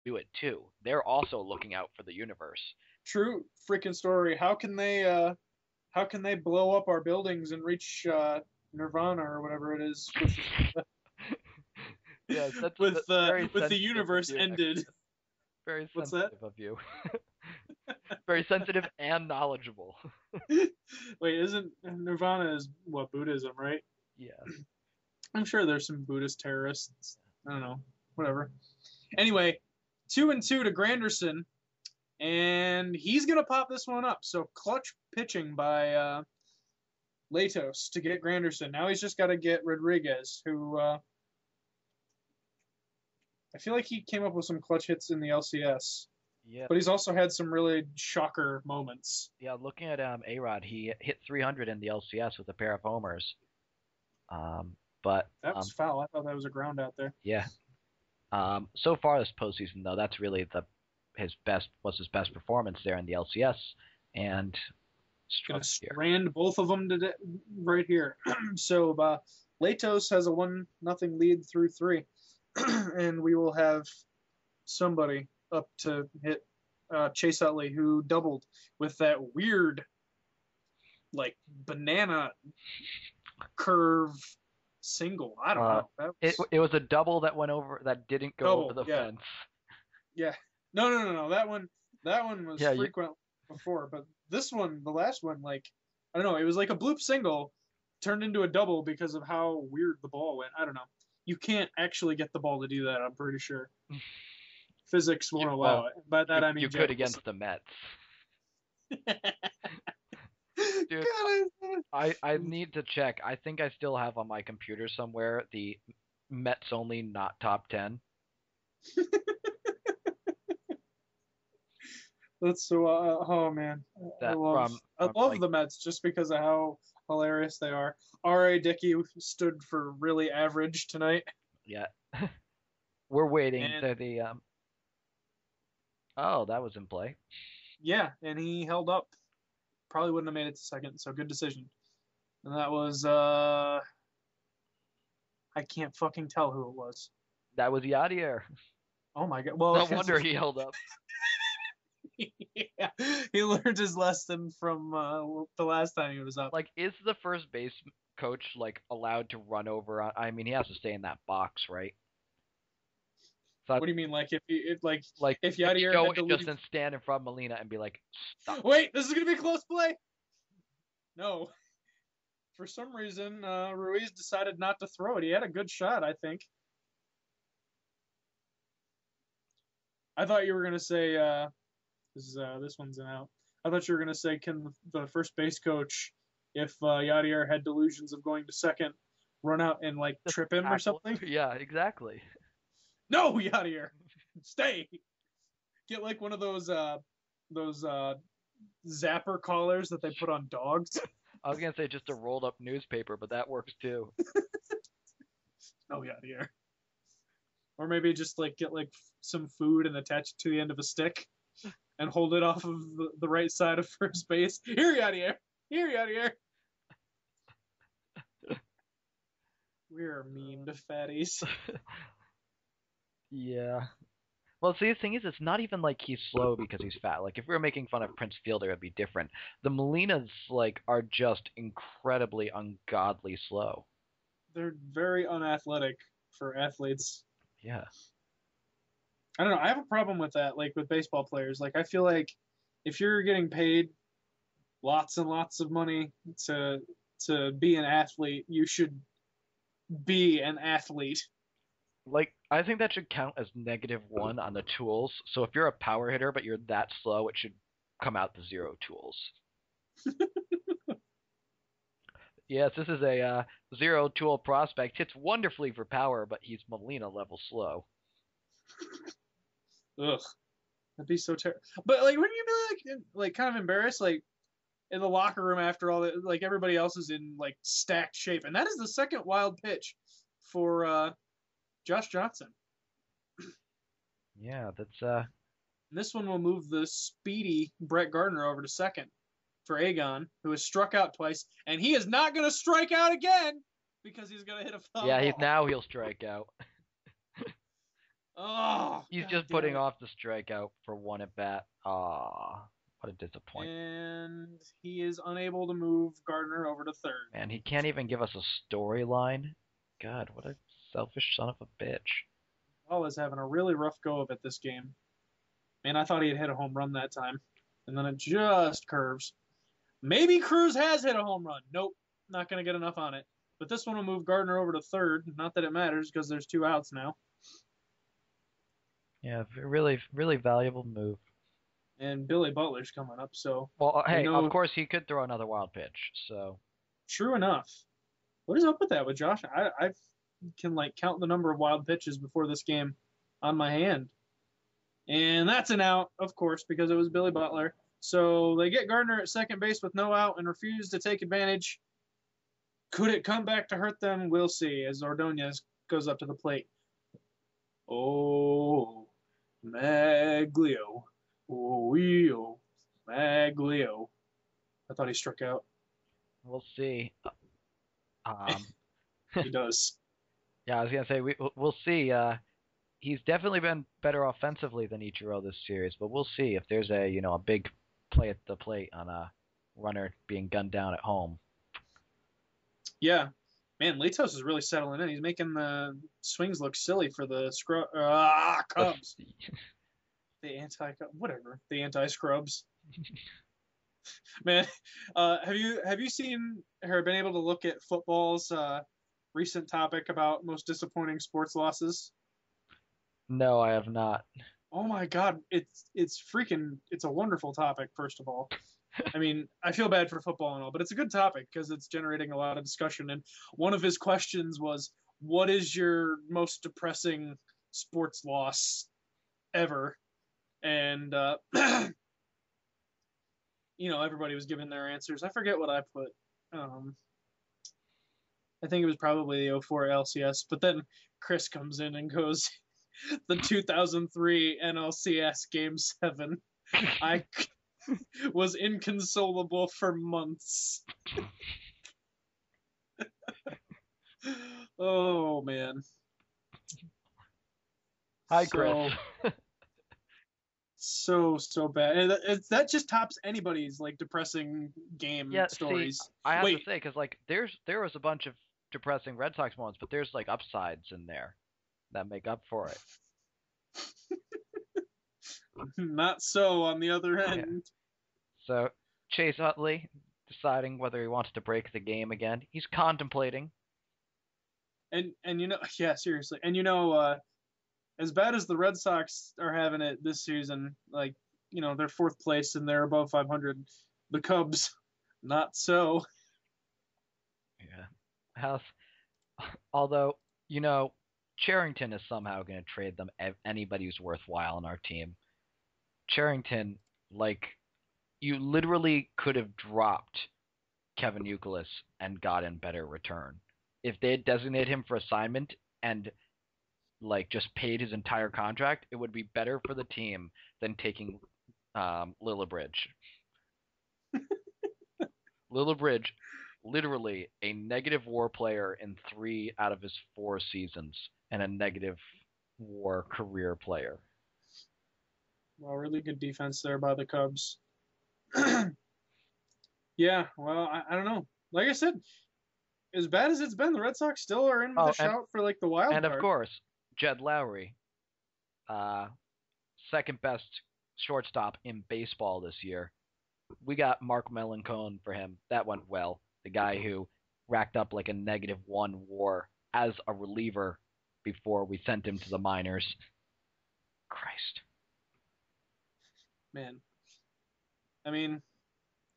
do it too. They're also looking out for the universe. True freaking story. How can they blow up our buildings and reach Nirvana or whatever it is Yeah, that's very with the sensitive of universe you, ended? Exodus. Very What's that? sensitive of you. Very sensitive and knowledgeable. Wait, isn't Nirvana is what Buddhism, right? Yeah. I'm sure there's some Buddhist terrorists. I don't know. Whatever. Anyway, 2-2 to Granderson, and he's gonna pop this one up. So clutch pitching by Latos to get Granderson. Now he's just got to get Rodriguez, who I feel like he came up with some clutch hits in the LCS, Yeah. but he's also had some really shocker moments. Yeah, looking at A-Rod, he hit 300 in the LCS with a pair of homers. But That was foul. I thought that was a ground out there. yeah. So far this postseason though, that's really his best performance there in the LCS, and Gonna struck here. strand both of them to right here. So Latos has a 1-0 lead through 3, and we will have somebody up to hit Chase Utley, who doubled with that weird, like, banana curve single. I don't know. That was It was a double that didn't go over double. the Yeah, fence. yeah. No. That one was Yeah, frequent before, but this one, the last one, like, I don't know. It was like a bloop single turned into a double because of how weird the ball went. I don't know. You can't actually get the ball to do that. I'm pretty sure physics won't allow it. By that I mean you Jack could against the Mets. Dude, God, I need to check. I think I still have on my computer somewhere the Mets only not top 10. that's so. Oh man, I That love I from love like the Mets just because of how hilarious they are. R.A. Dickey stood for really average tonight, yeah. We're waiting and to the oh, that was in play. yeah, and he held up. Probably wouldn't have made it to second, so good decision. And that was I can't fucking tell who it was. That was Yadier. Oh my god. Well, No wonder he held up. yeah, he learned his lesson from the last time he was up. Like, is the first base coach like allowed to run over? I mean, he has to stay in that box, right? So What do you mean, like like, if can he Yadier go had and to just leave? then stand in front of Molina and be like, stop? Wait, this is gonna be a close play. No, for some reason, Ruiz decided not to throw it. He had a good shot, I think. I thought you were gonna say this one's an out. I thought you were gonna say, can the first base coach, if Yadier had delusions of going to second, run out and like Just trip him or tackle something? him? Yeah, exactly. No, Yadier, stay. Get like one of those zapper collars that they put on dogs. I was gonna say just a rolled up newspaper, but that works too. No, Yadier. Or maybe just like get like some food and attach it to the end of a stick and hold it off of the right side of first base. Here, Yadier. Here, Yadier. We're mean to fatties. Yeah. Well, see, the thing is, it's not even like he's slow because he's fat. Like, if we were making fun of Prince Fielder, it'd be different. The Molinas, like, are just incredibly ungodly slow. They're very unathletic for athletes. Yeah. I don't know. I have a problem with that, like with baseball players. Like, I feel like if you're getting paid lots and lots of money to be an athlete, you should be an athlete. Like, I think that should count as -1 on the tools. So if you're a power hitter, but you're that slow, it should come out to 0 tools. Yes, this is a 0 tool prospect. Hits wonderfully for power, but he's Molina level slow. Ugh, that'd be so terrible. But like, wouldn't you be like kind of embarrassed, like in the locker room after all that, like everybody else is in like stacked shape, and that is the second wild pitch for Josh Johnson. Yeah, that's And this one will move the speedy Brett Gardner over to second for Aegon, who has struck out twice, and he is not going to strike out again because he's going to hit a foul yeah, ball. now he'll strike out. Oh, He's god just damn putting it. off the strikeout for one at bat. Ah, what a disappointment. And he is unable to move Gardner over to third. Man, he can't even give us a storyline. God, what a selfish son of a bitch. Ball is having a really rough go of it this game. Man, I thought he had hit a home run that time. And then it just curves. Maybe Cruz has hit a home run. Nope, not going to get enough on it. But this one will move Gardner over to third. Not that it matters because there's 2 outs now. Yeah, really, really valuable move. And Billy Butler's coming up, so Well, we hey, of know. course he could throw another wild pitch. So True enough. What is up with that with Josh? I can like count the number of wild pitches before this game on my hand. And that's an out, of course, because it was Billy Butler. So they get Gardner at second base with no out and refuse to take advantage. Could it come back to hurt them? We'll see as Ordonez goes up to the plate. Oh, Maglio. Oh, Maglio. I thought he struck out. we'll see. Um, He does. yeah, I was gonna say we'll see. He's definitely been better offensively than Ichiro this series, but we'll see if there's a big play at the plate on a runner being gunned down at home. Yeah. Man, Latos is really settling in. He's making the swings look silly for the Cubs. The anti whatever. The anti Scrubs. Man, have you seen or been able to look at football's recent topic about most disappointing sports losses? No, I have not. Oh my God, it's a wonderful topic. First of all, I mean, I feel bad for football and all, but it's a good topic because it's generating a lot of discussion. And one of his questions was, "What is your most depressing sports loss ever?" And everybody was giving their answers. I forget what I put. Um, I think it was probably the '04 LCS, but then Chris comes in and goes, "The 2003 NLCS Game 7. I was inconsolable for months." Oh man. Hi, Chris. So so bad. And that just tops anybody's like depressing game Yeah, see, stories. I have to Wait, say, because like there was a bunch of depressing Red Sox moments, but there's like upsides in there that make up for it. not so on the other Yeah. end. So Chase Utley deciding whether he wants to break the game again. He's contemplating. And yeah, seriously. And as bad as the Red Sox are having it this season, like, they're fourth place and they're above 500. The Cubs, not so. Yeah. House. Although, you know, Charrington is somehow going to trade them anybody who's worthwhile on our team. Charrington, like, you literally could have dropped Kevin Youkilis and gotten better return. If they had designated him for assignment and like just paid his entire contract, it would be better for the team than taking Lillibridge. Lillibridge, literally a negative WAR player in 3 out of his 4 seasons, and a negative WAR career player. Well, really good defense there by the Cubs. Yeah, well, I don't know. Like I said, as bad as it's been, the Red Sox still are in with a Oh, and shout for like the wild and of card. course, Jed Lowry, uh, second best shortstop in baseball this year. We got Mark Melancone for him. That went well. The guy who racked up like a -1 WAR as a reliever before we sent him to the minors. Christ. Man, I mean,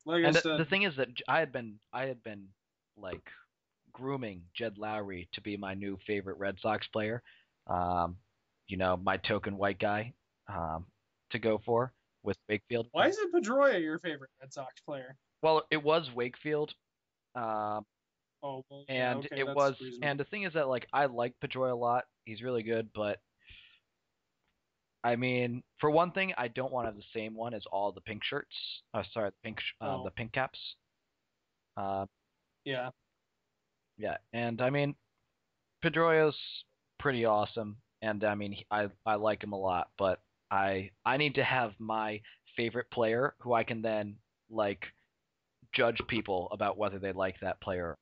like I And the said, thing is that I had been like grooming Jed Lowry to be my new favorite Red Sox player. Um, my token white guy to go for with Wakefield. why isn't Pedroia your favorite Red Sox player? Well, it was Wakefield. Um, Oh, well, yeah, and okay, it that's was and reasonable. the thing is that like I like Pedroia a lot. He's really good, but I mean, for one thing, I don't want to have the same one as all the pink shirts. Sorry, the Oh, pink caps. Uh, yeah. yeah, and I mean, Pedroia's pretty awesome. and I mean I like him a lot, but I need to have my favorite player who I can then like judge people about whether they like that player.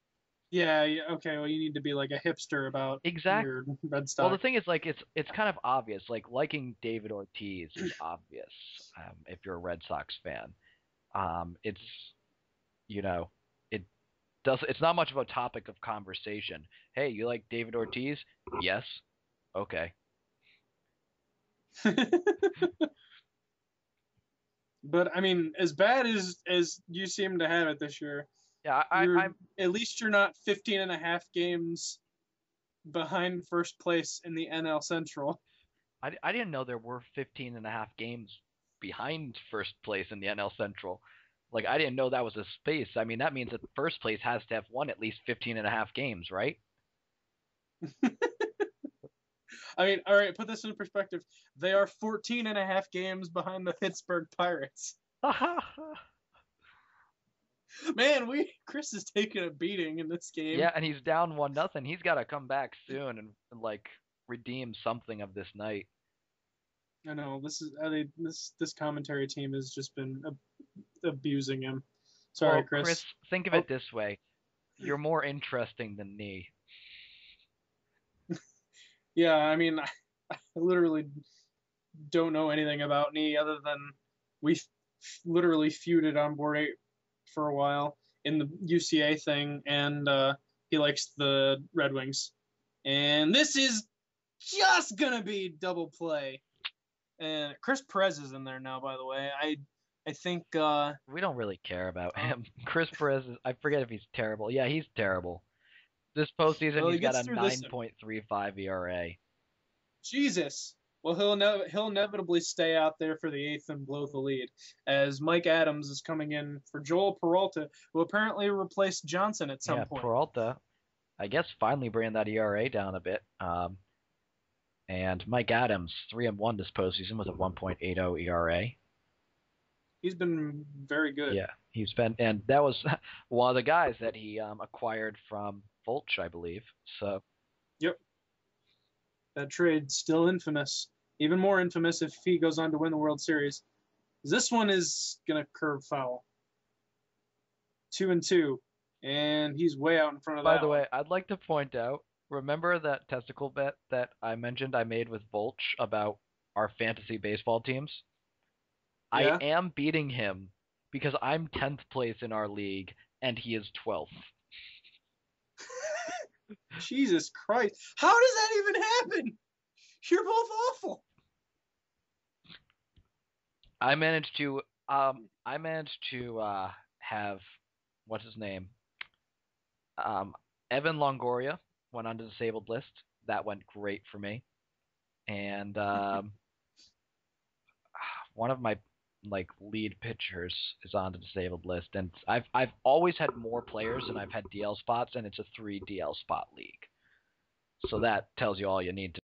Yeah, yeah, okay. Well, you need to be like a hipster about Exactly. your red Well, the stock. thing is, like, it's kind of obvious. Like, liking David Ortiz is obvious if you're a Red Sox fan. It's you know, it does. It's not much of a topic of conversation. Hey, you like David Ortiz? Yes. Okay. But I mean, as bad as you seem to have it this year, Yeah, you're I'm. at least you're not 15 and a half games behind first place in the NL Central. I didn't know there were 15 and a half games behind first place in the NL Central. Like, I didn't know that was a space. I mean, that means that first place has to have won at least 15 and a half games, right? I mean, all right, put this in perspective. They are 14 and a half games behind the Pittsburgh Pirates. Man, Chris is taking a beating in this game. Yeah, and he's down 1-0. He's got to come back soon and like redeem something of this night. I know this commentary team has just been abusing him. Sorry, Well, Chris, Chris. think of Oh, it this way: you're more interesting than me. yeah. I mean, I literally don't know anything about Nee other than we literally feuded on board 8 for a while in the UCA thing, and he likes the Red Wings. And this is just gonna be double play. And Chris Perez is in there now, by the way. I think We don't really care about him. Chris Perez is, I forget if he's terrible. Yeah, he's terrible. This postseason, well, he's he got gets a through this. 9.35 ERA. Jesus. Well, he'll inevitably stay out there for the eighth and blow the lead, as Mike Adams is coming in for Joel Peralta, who apparently replaced Johnson at some Yeah, point. Peralta, I guess, finally bringing that ERA down a bit. And Mike Adams, 3-1 this postseason with a 1.80 ERA. He's been very good. Yeah, he's been, and that was one of the guys that he acquired from Fulch, I believe. So Yep, that trade still infamous. Even more infamous if he goes on to win the World Series. This one is gonna curve foul. 2-2, and he's way out in front of by that the one. way, I'd like to point out, remember that testicle bet that I mentioned I made with Volch about our fantasy baseball teams? I Yeah. am beating him because I'm 10th place in our league and he is 12th. Jesus Christ. How does that even happen? You're both awful. I managed to have what's his name? Um Evan Longoria went on the disabled list. That went great for me. And one of my like lead pitchers is on the disabled list, and I've always had more players than I've had DL spots, and it's a 3 DL spot league. So that tells you all you need to